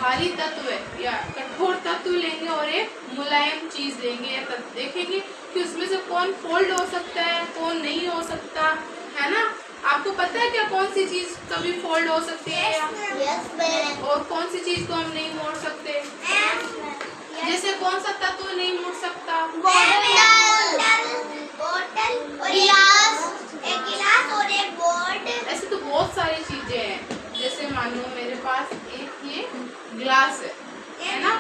भारी तत्व या कठोर तत्व लेंगे और एक मुलायम चीज लेंगे या तत्व देखेंगे कि उसमें से कौन फोल्ड हो सकता है, कौन नहीं हो सकता, है ना। आपको पता है क्या कौन सी चीज कभी फोल्ड हो सकती है और कौन सी चीज को हम नहीं मोड़ सकते? जैसे कौन सा तत्व नहीं मोड़ सकता? ऐसे तो बहुत सारी चीजें हैं। जैसे मान लो मेरे पास एक ये ग्लास है ना।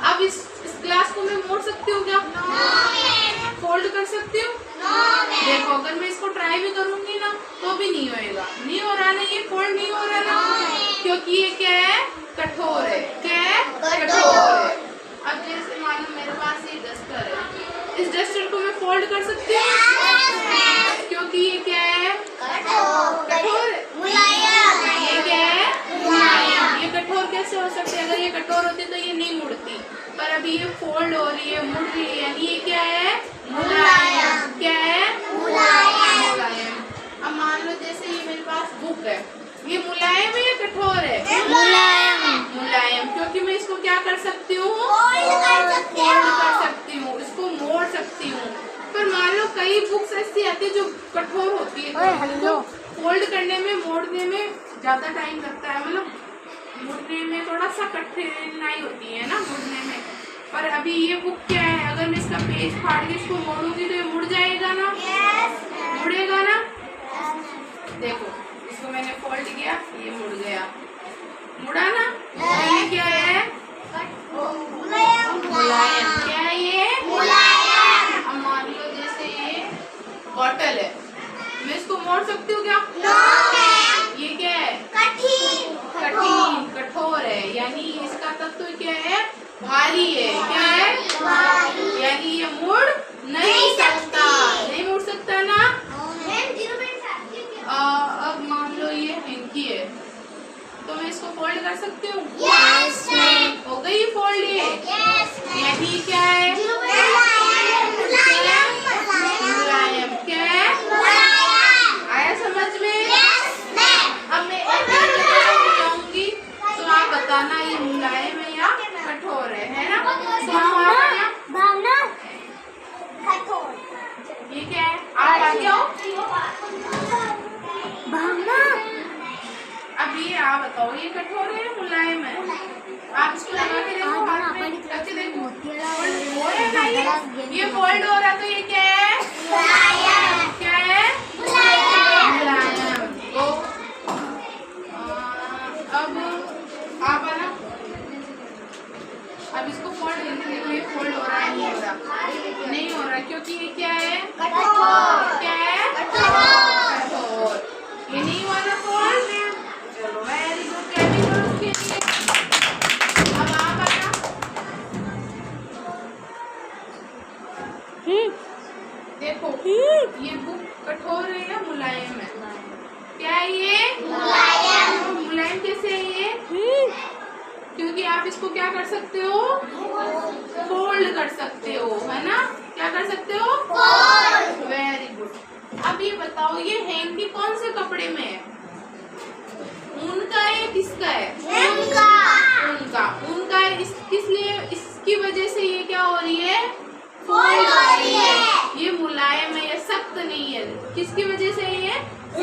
अब इस ग्लास को मैं मोड़ सकती हूँ क्या? फोल्ड कर सकती हूँ? देखो अगर मैं इसको ट्राई भी करूंगी ना तो भी नहीं होएगा। नहीं हो रहा ना, ये फोल्ड नहीं हो रहा ना, क्योंकि ये क्या है? कठोर है। क्या है? कठोर है। अब जैसे मान लो मेरे पास ये डस्टर है, इस डस्टर को मैं फोल्ड कर सकती हूँ क्योंकि ये क्या है? कठोर है। ये क्या है? मुलायम। ये कठोर कैसे हो सकते हैं? अगर ये कठोर होती तो ये नहीं मुड़ती, पर अभी ये फोल्ड हो रही है, मुड़ रही है, यानी ये क्या है? मुलायम। क्या है? मुलायम। अब मान लो जैसे ये मेरे पास बुक है, ये मुलायम है या कठोर है? मुलायम, क्योंकि मैं इसको क्या कर सकती हूँ? फोल्ड कर सकती हूँ, इसको मोड़ सकती हूँ। पर मान लो कई बुक्स ऐसी आती है जो कठोर होती है, तो फोल्ड करने में, मोड़ने में ज्यादा टाइम लगता है, मतलब मुड़ने में थोड़ा सा कठिनाई होती है ना मुड़ने में। पर अभी ये बुक क्या है, अगर मैं इसका पेज फाड़ के इसको मोड़ूंगी तो ये मुड़ जाएगा ना? मुड़ेगा ना? देखो इसको मैंने फोल्ड किया, ये मुड़ गया, मुड़ा ना? ये क्या है? मुलायम। क्या है ये? अब मान लो जैसे ये बॉटल है, मैं इसको मोड़ सकती हूँ क्या? ये क्या है? कठिन, कठोर है, यानी इसका तत्व क्या है? भारी है। क्या है? यानी ये मुड़ नहीं सकता। नहीं मुड़ सकता ना? अब मान लो ये हैंकी है, तो मैं इसको फोल्ड कर सकती हूँ? हो गई फोल्ड ये। यानी क्या है? मुलायम। क्या है? आया समझ में? अब मैं एक बताऊंगी तो आप बताना ये मुलायम है या कठोर है ना? ये क्या है? आप आगे आओ। अब ये आप बताओ ये कठोर है या मुलायम है? आप इसको लगा के देखो, हाथ में रख के देखो, हो रहा है ये फोल्ड हो रहा, तो ये क्या है? क्या है? मुलायम। तो अब आप आना, अब इसको फोल्ड करके देखो, ये फोल्ड हो रहा है? नहीं हो रहा? नहीं हो रहा क्योंकि ये क्या है? क्या है? कठोर। ये नहीं हुआ ना फोल्ड? चलो वेरी गुड, कैसी उसके लिए। अब आप आना, देखो ये बुक कठोर है या मुलायम है? क्या है ये? मुलायम। मुलायम कैसे है ये? क्योंकि आप इसको क्या कर सकते हो? फोल्ड कर सकते हो, है ना? क्या कर सकते हो? फोल्ड। Very good. अब ये बताओ ये हैंकी कौन से कपड़े में है? उनका है, किसका है? उनका है। किसलिए? इसकी वजह से ये क्या हो रही है? फोल्ड हो रही है। ये मुलायम है, ये सख्त नहीं है। किसकी वजह से? ये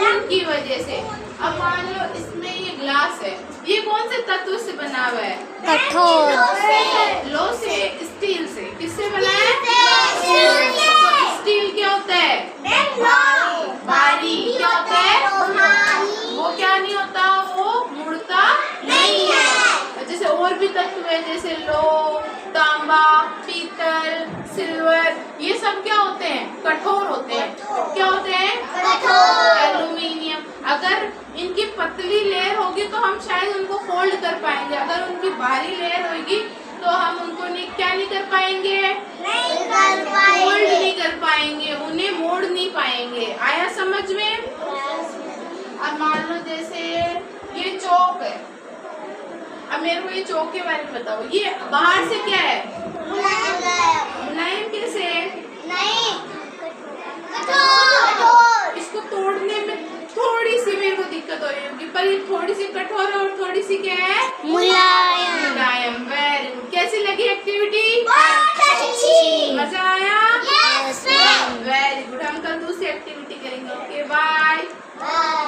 उनकी वजह से। अब मान लो इसमें ये ग्लास है, ये कौन से तत्व से बना हुआ है? कठोर। लो से, स्टील से। किससे बना है? स्टील क्या होता है? भारी। क्या होता है? वो क्या नहीं होता, वो मुड़ता नहीं है। जैसे और भी तत्व है, जैसे लो, तांबा, पीतल, सिल्वर, ये सब क्या होते हैं? कठोर होते हैं। क्या होते हैं? कठोर। एल्यूमिनियम, अगर इनकी पतली लेयर होगी तो हम शायद उनको फोल्ड कर पाएंगे, अगर उनकी भारी लेयर होगी तो हम उनको क्या नहीं कर पाएंगे? फोल्ड नहीं कर पाएंगे, उन्हें मोड़ नहीं पाएंगे। आया समझ में? अब मान लो जैसे ये चौक है, अब मेरे को ये चौक के बारे में बताओ, ये बाहर से क्या है? मुलायम। कैसे है? इसको तोड़ने में थोड़ी सी मेरे को दिक्कत हो रही होगी, पर ये थोड़ी सी कठोर है और थोड़ी सी क्या है?